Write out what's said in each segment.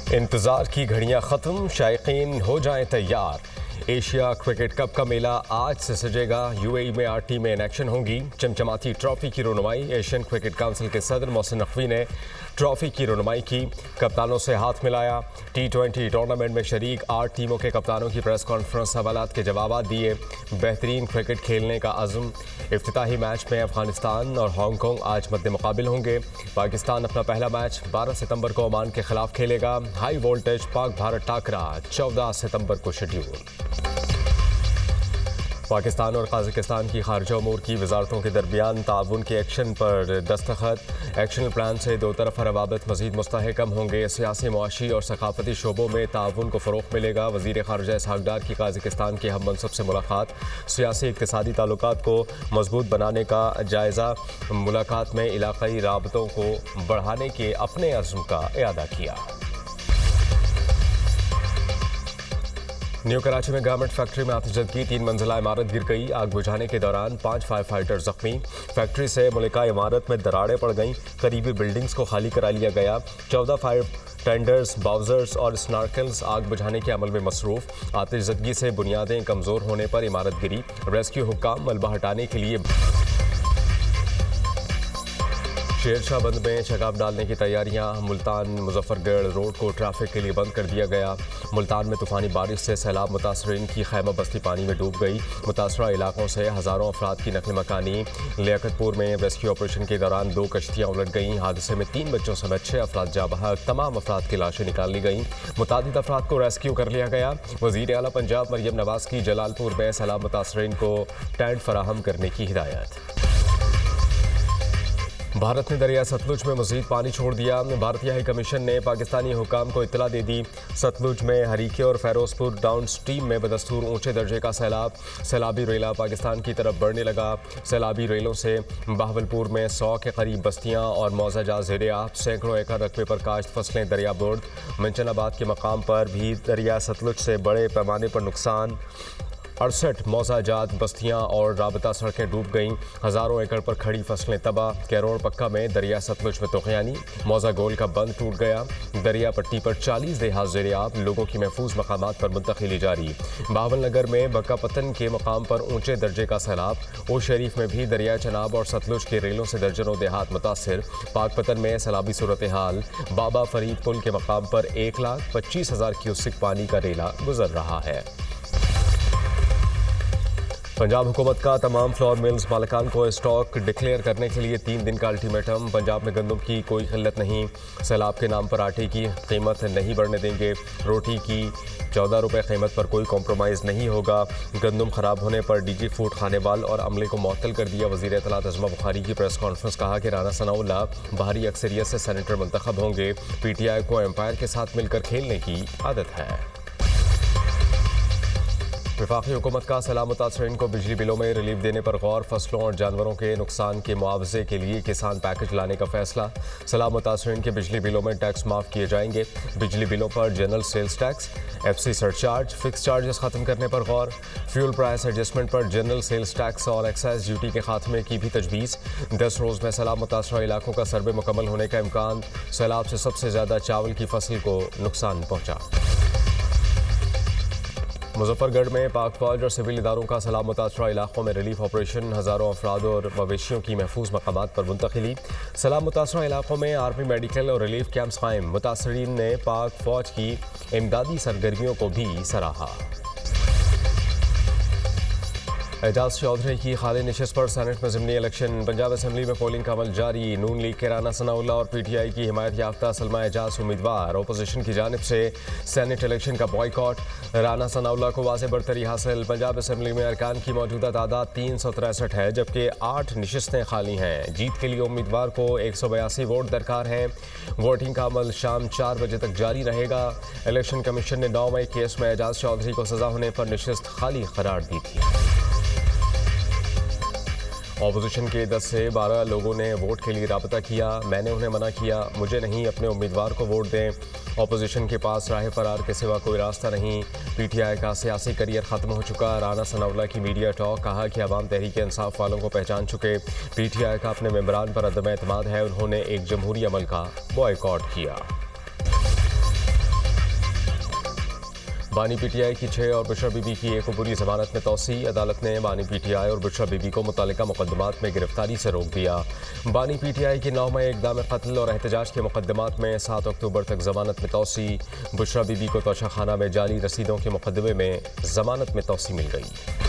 इंतजार की घड़ियां खत्म, शायकीन हो जाएं तैयार। एशिया क्रिकेट कप का मेला आज से सजेगा। यूएई में 8 टीमें इन एक्शन होंगी। चमचमाती ट्रॉफी की रुनुमाई। एशियन क्रिकेट काउंसिल के सदर मोहसिन नकवी ने ट्रॉफी की रुनुमाई की, कप्तानों से हाथ मिलाया। T20 टूर्नामेंट में शरीक 8 टीमों के कप्तानों की प्रेस कॉन्फ्रेंस, सवालात के जवाब दिए। बेहतरीन क्रिकेट खेलने का अज़्म। इफ्तिताही मैच में अफगानिस्तान और हांगकॉन्ग आज मद्दे मुकाबिल होंगे। पाकिस्तान अपना पहला मैच 12 सितंबर को ओमान के खिलाफ खेलेगा। हाई वोल्टेज पाक भारत टाकरा 14 सितंबर को शेड्यूल। पाकिस्तान और काज़ाकिस्तान की खारजा उमूर की वजारतों के दरमियान ताउन के एक्शन पर दस्तखत। एक्शन प्लान से दो तरफ़ा रवाबत मज़ीद मुस्तहकम होंगे। सियासी, मुआशी और सकाफती शोबों में ताउन को फ़रोग़ मिलेगा। वज़ीर ख़ारजा इसहाक़ डार की काज़ाकिस्तान के हम मनसब से मुलाकात। सियासी इक़्तिसादी ताल्लुकात को मज़बूत बनाने का जायज़ा। मुलाकात में इलाक़ाई राबतों को बढ़ाने के अपने अज़्म का इआदा किया। न्यू कराची में गारमेंट फैक्ट्री में आतिशज़दगी, 3 मंजिला इमारत गिर गई। आग बुझाने के दौरान 5 फायर फाइटर जख्मी। फैक्ट्री से मुल्का इमारत में दरारें पड़ गईं। करीबी बिल्डिंग्स को खाली करा लिया गया। 14 फायर टेंडर्स, बाउजर्स और स्नार्कल्स आग बुझाने के अमल में मसरूफ। आतिशज़दगी से बुनियादें कमज़ोर होने पर इमारत गिरी। रेस्क्यू हुक्काम मलबा हटाने के लिए शेरशाह बंद में चगाव डालने की तैयारियां। मुल्तान मुजफ्फरगढ़ रोड को ट्रैफिक के लिए बंद कर दिया गया। मुल्तान में तूफ़ानी बारिश से सैलाब मुतासरीन की खैमा बस्ती पानी में डूब गई। मुतासरा इलाकों से हज़ारों अफराद की नकल मकानी। लियाकतपुर में रेस्क्यू ऑपरेशन के दौरान 2 कश्तियाँ उलट गईं। हादसे में 3 बच्चों समेत 6 अफराद जाँ बहक। तमाम अफराद की लाशें निकाल ली गईं। मुतादिद अफराद को रेस्क्यू कर लिया गया। वज़ीर आला पंजाब मरियम नवाज की जलालपुर में सैलाब मुतासरीन को टेंट फराहम करने की हिदायत। भारत ने दरिया सतलुज में मज़ीद पानी छोड़ दिया। भारतीय हाई कमीशन ने पाकिस्तानी हुकाम को इत्तला दे दी। सतलुज में हरीके और फ़ैरोज़पुर डाउन स्ट्रीम में बदस्तूर ऊंचे दर्जे का सैलाब। सैलाबी रेला पाकिस्तान की तरफ बढ़ने लगा। सैलाबी रेलों से बहावलपुर में 100 के करीब बस्तियां और मौजाजात ज़ेर-ए-आब। सैकड़ों एकड़ रकबे पर काश्त फसलें दरिया बुर्द। मंचनाबाद के मकाम पर भी दरिया सतलुज से बड़े पैमाने पर नुकसान। 68 मौजाजात बस्तियां और राबता सड़कें डूब गईं। हज़ारों एकड़ पर खड़ी फसलें तबाह। कैरोड़ पक्का में दरिया सतलुज में तूफ़ानी। मौजा गोल का बंद टूट गया। दरिया पट्टी पर 40 देहात ज़ेर-ए-आब। लोगों की महफूज मकामात पर मुंतकिली जारी। बहावल नगर में बक्का पतन के मकाम पर ऊंचे दर्जे का सैलाब। ओ शरीफ में भी दरिया चनाब और सतलुज के रेलों से दर्जनों देहात मुतासिर। पाकपतन में सैलाबी सूरत हाल। बाबा फरीद पुल के मकाम पर 1,25,000 क्यूसिक पानी का रेला गुजर रहा है। पंजाब हुकूमत का तमाम फ्लोर मिल्स मालिकान को स्टॉक डिक्लेयर करने के लिए 3 दिन का अल्टीमेटम। पंजाब में गंदम की कोई किल्लत नहीं। सैलाब के नाम पर आटे की कीमत नहीं बढ़ने देंगे। रोटी की 14 रुपये कीमत पर कोई कॉम्प्रोमाइज़ नहीं होगा। गंदम ख़राब होने पर DG फूड खानेवाल और अमले को मुअत्तल कर दिया। वज़ीर इत्तलात अज़मा बुखारी की प्रेस कॉन्फ्रेंस। कहा कि राना सनाउल्लाह भारी अक्सरियत से सेनेटर मुंतखब होंगे। PTI को एम्पायर के साथ मिलकर खेलने की आदत है। वफाकी हुकूमत का सैलाब मुतासरीन को बिजली बिलों में रिलीफ देने पर गौर। फसलों और जानवरों के नुकसान के मुआवजे के लिए किसान पैकेज लाने का फैसला। सैलाब मुतासरीन के बिजली बिलों में टैक्स माफ़ किए जाएंगे। बिजली बिलों पर general sales tax, FC surcharge, fix charges ख़त्म करने पर गौर। फ्यूल प्राइस एडजस्टमेंट पर जनरल सेल्स टैक्स और एक्साइज ड्यूटी के खात्मे की भी तजवीज़। 10 रोज़ में सैलाब मुतासरा इलाकों का सर्वे मुकम्मल होने का इम्कान। सैलाब से सबसे ज़्यादा चावल की फसल को नुकसान पहुँचा। मुजफ्फरगढ़ में पाक फौज और सिविल इदारों का सैलाब मुतासरा इलाकों में रिलीफ ऑपरेशन। हज़ारों अफराद और मवेशियों की महफूज मकामात पर मुंतकिली। सैलाब मुतासरा इलाकों में आर्मी मेडिकल और रिलीफ कैंप्स कायम। मुतासरीन ने पाक फौज की इमदादी सरगर्मियों को भी सराहा। एजाज चौधरी की खाली नशिस्त पर सेनेट में ज़िमनी इलेक्शन। पंजाब असम्बली में पोलिंग का अमल जारी। नून लीग के राना सनाउल्लाह और PTI की हिमायत याफ्ता सलमा एजाज उम्मीदवार। अपोजिशन की जानिब से सेनेट इलेक्शन का बॉयकॉट। राना सनाउल्लाह को वाज़ेह बरतरी हासिल। पंजाब असम्बली में अरकान की मौजूदा तादाद 363 है, जबकि 8 नशिस्तें खाली हैं। जीत के लिए उम्मीदवार को 182 वोट दरकार हैं। वोटिंग का अमल शाम 4 बजे तक जारी रहेगा। इलेक्शन कमीशन ने 9 मई केस में एजाज चौधरी को सज़ा होने पर नशिस्त खाली करार दी थी। ऑपोजिशन के 10 से 12 लोगों ने वोट के लिए राबता किया। मैंने उन्हें मना किया, मुझे नहीं अपने उम्मीदवार को वोट दें। ऑपोजिशन के पास राह फरार के सिवा कोई रास्ता नहीं। PTI का सियासी करियर ख़त्म हो चुका। राना सनाउल्लाह की मीडिया टॉक। कहा कि अवाम तहरीक इंसाफ वालों को पहचान चुके। PTI का अपने मेंबरान पर अदम एतमाद है। उन्होंने एक जमहूरी अमल का बॉयकॉट किया। बानी पीटीआई की 6 और बुशरा बीबी की 1 बुरी जमानत में तौसी। अदालत ने बानी पीटीआई और बुशरा बीबी को मुतल्लिका मुकदमात में गिरफ्तारी से रोक दिया। बानी पीटीआई की 9 मई इक़दाम कत्ल और एहतजाज के मुकदमात में 7 अक्टूबर तक जमानत में तौसी। बुशरा बीबी को तोशाखाना में जाली रसीदों के मुकदमे में जमानत में तौसी मिल गई।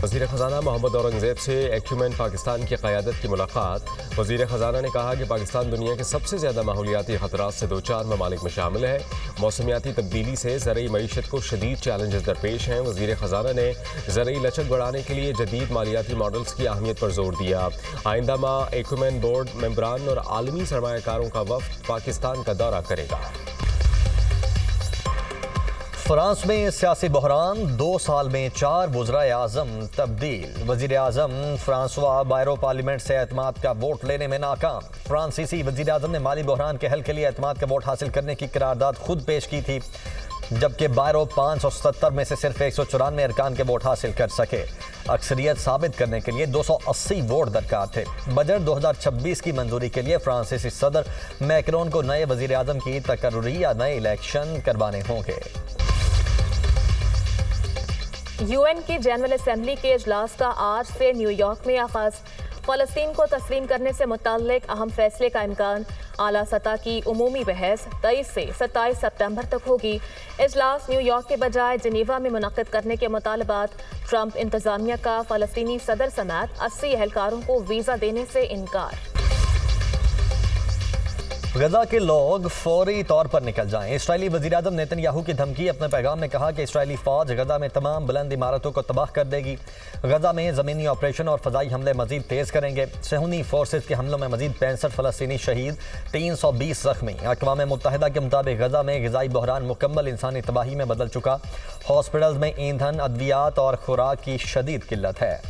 वज़ीर ख़ज़ाना मोहम्मद औरंगज़ेब से एक्यूमेन पाकिस्तान की क़यादत की मुलाकात। वज़ीर ख़ज़ाना ने कहा कि पाकिस्तान दुनिया के सबसे ज़्यादा माहौलियाती ख़तरात से 2-4 ममालिक में शामिल है। मौसमियाती तब्दीली से ज़रई मईशत को शदीद चैलेंजेस दरपेश हैं। वज़ीर ख़ज़ाना ने ज़रई लचक बढ़ाने के लिए जदीद मालियाती मॉडल्स की अहमियत पर जोर दिया। आइंदा माह एक्यूमेन बोर्ड मेंबरान और आलमी सरमायाकारों का वफ़द पाकिस्तान का दौरा करेगा। फ्रांस में सियासी बहरान, 2 साल में 4 वज़राए आज़म तब्दील। वज़ीर आज़म फ्रांसवा बायरो पार्लियामेंट से एतमाद का वोट लेने में नाकाम। फ्रांसीसी वज़ीर आज़म ने माली बहरान के हल के लिए एतमाद का वोट हासिल करने की करारदाद खुद पेश की थी, जबकि बायरो 570 में से सिर्फ 194 अरकान के वोट हासिल कर सके। अक्सरियत साबित करने के लिए 280 वोट दरकार थे। बजट 2026 की मंजूरी के लिए फ्रांसीसी सदर मैक्रोन को नए वज़ीर आज़म की तकर्री या नए इलेक्शन करवाने होंगे। यूएन की जनरल असेंबली के इजलास का आज से न्यूयॉर्क में आगाज। फ़लस्तीन को तस्लीम करने से मुताल्लिक अहम फैसले का इम्कान। आला सतह की उमूमी बहस 23 से 27 सितंबर तक होगी। इजलास न्यूयॉर्क के बजाय जिनेवा में मुनक्किद करने के मुतालबात। ट्रंप इंतजामिया का फ़लस्तीनी सदर समेत 80 एहलकारों को वीज़ा देने से इनकार। गजा के लोग फौरी तौर पर निकल जाएं। इस्राएली वज़ीर-ए-आज़म नेतन्याहू की धमकी। अपने पैगाम में कहा कि इस्राएली फ़ौज गजा में तमाम बुलंद इमारतों को तबाह कर देगी। गजा में ज़मीनी ऑपरेशन और फ़ज़ाई हमले मजीद तेज़ करेंगे। सहूनी फोर्सेज के हमलों में मजीद 65 फ़लस्तीनी शहीद, 320 ज़ख्मी। अक़वाम मुत्तहिदा के मुताबिक गजा में ग़िज़ाई बहरान मुकम्मल इंसानी तबाही में बदल चुका। हॉस्पिटल्स में ईंधन, अद्वियात और खुराक की शदीद किल्लत है।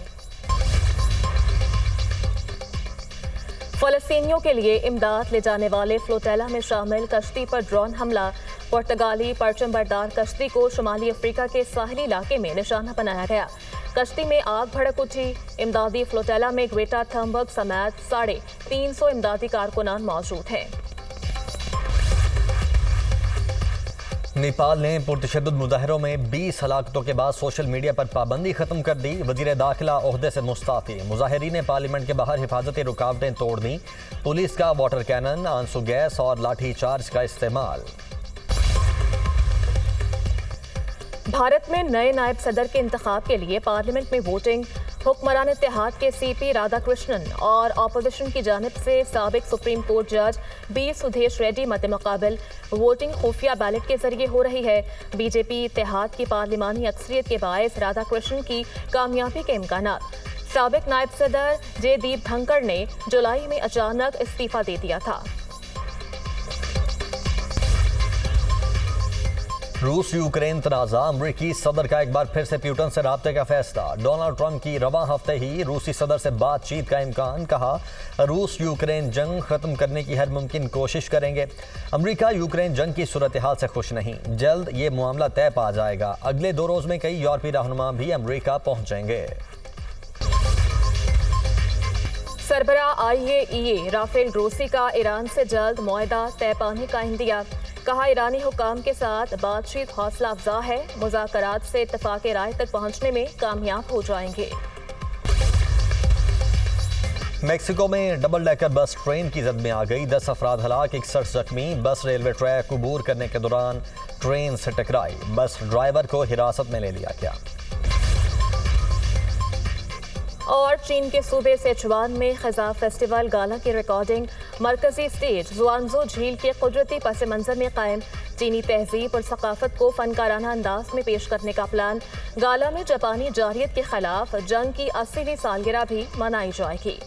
फ़लस्तीनियों के लिए इमदाद ले जाने वाले फ्लोटेला में शामिल कश्ती पर ड्रोन हमला। पुर्तगाली परचम बरदार कश्ती को शुमाली अफ्रीका के साहिली इलाके में निशाना बनाया गया। कश्ती में आग भड़क उठी। इमदादी फ्लोटेला में ग्रेटा थर्मबर्ग समेत 350 इमदादी कारकुनान मौजूद हैं। नेपाल ने पुरतशद्दुद मुजाहरों में 20 हलाकतों के बाद सोशल मीडिया पर पाबंदी खत्म कर दी। वज़ीर दाखिला ओहदे से मुस्ताफ़ी। मुजाहिरीन ने पार्लियामेंट के बाहर हिफाजती रुकावटें तोड़ दी। पुलिस का वाटर कैनन, आंसू गैस और लाठी चार्ज का इस्तेमाल। भारत में नए नायब सदर के इंतखाब के लिए पार्लियामेंट में वोटिंग। हुक्मरान इत्तेहाद के सीपी राधाकृष्णन और अपोजिशन की जानिब से साबिक सुप्रीम कोर्ट जज बी सुधेश रेड्डी मद्दे मुकाबिल। वोटिंग खुफिया बैलेट के जरिए हो रही है। बीजेपी इत्तेहाद की पार्लिमानी अक्सरियत के बायस राधाकृष्णन की कामयाबी के इम्कानात। साबिक नायब सदर जयदीप धनखड़ ने जुलाई में अचानक इस्तीफा दे दिया था। रूस यूक्रेन तनाज़ा। अमरीकी सदर का एक बार फिर से प्यूटन से राब्ते का फैसला। डोनाल्ड ट्रंप की रवां हफ्ते ही रूसी सदर से बातचीत का इम्कान। कहा, रूस यूक्रेन जंग ख़त्म करने की हर मुमकिन कोशिश करेंगे। अमरीका यूक्रेन जंग की सूरत हाल से खुश नहीं। जल्द ये मामला तय पा जाएगा। अगले 2 रोज़ में कई यूरोपीय रहनुमा भी अमरीका पहुँचेंगे। सरबरा IAEA राफेल ग्रोसी का ईरान से जल्द मुआहदा तय पाने का इंदिया। कहा, ईरानी हुकाम के साथ बातचीत हौसला अफजा है। मुज़ाकरात से इत्तफ़ाक़ राय तक पहुँचने में कामयाब हो जाएंगे। मेक्सिको में डबल डेकर बस ट्रेन की जद में आ गई। 10 अफराद हलाक, 61 जख्मी। बस रेलवे ट्रैक अबूर करने के दौरान ट्रेन से टकराई। बस ड्राइवर को हिरासत में ले लिया गया। और चीन के सूबे सिचुआन में खिज़ा फेस्टिवल गाला की रिकॉर्डिंग। मरकजी स्टेज जुआनजो झील के कुदरती पस मंजर में कायम। चीनी तहजीब और सकाफत को फनकाराना अंदाज में पेश करने का प्लान। गाला में जापानी जारियत के खिलाफ जंग की 80वीं सालगिरह भी मनाई जाएगी।